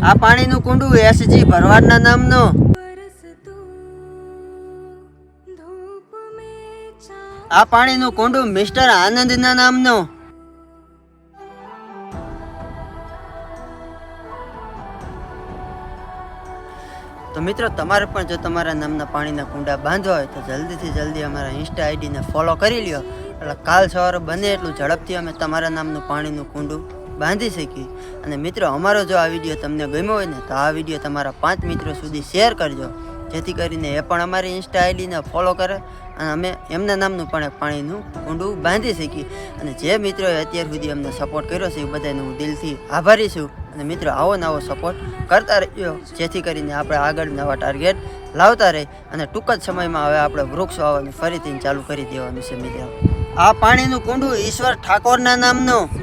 આ પાણીનું કુંડું એસજી ભરવાડના નામનું. આ પાણીનું કુંડું મિસ્ટર આનંદના નામનું. તો મિત્રો તમારે પણ જો તમારા નામના પાણીના કુંડા બાંધવા હોય તો જલ્દીથી જલ્દી અમારા ઇન્સ્ટા આઈડીને ફોલો કરી લ્યો, એટલે કાલ સવારે બને એટલું ઝડપથી અમે તમારા નામનું પાણીનું કુંડું બાંધી શકીએ. અને મિત્રો અમારો જો આ વિડીયો તમને ગમ્યો હોય ને તો આ વિડીયો તમારા 5 મિત્રો સુધી શેર કરજો, જેથી કરીને એ પણ અમારી ઇન્સ્ટા આઈડીને ફોલો કરે અને અમે એમના નામનું પણ એક પાણીનું કુંડું બાંધી શકીએ. અને જે મિત્રોએ અત્યાર સુધી અમને સપોર્ટ કર્યો છે એ બધાને હું દિલથી આભારી છું. અને મિત્રો આવો નવો સપોર્ટ કરતા રહીજો, જેથી કરીને આપણે આગળ નવા ટાર્ગેટ લાવતા રહી અને ટૂંક જ સમયમાં હવે આપણે વૃક્ષ વાવવાનું ફરીથી ચાલુ કરી દેવાનું છે. મિત્રો આ પાણીનું કુંડું ઈશ્વર ઠાકોરના નામનું.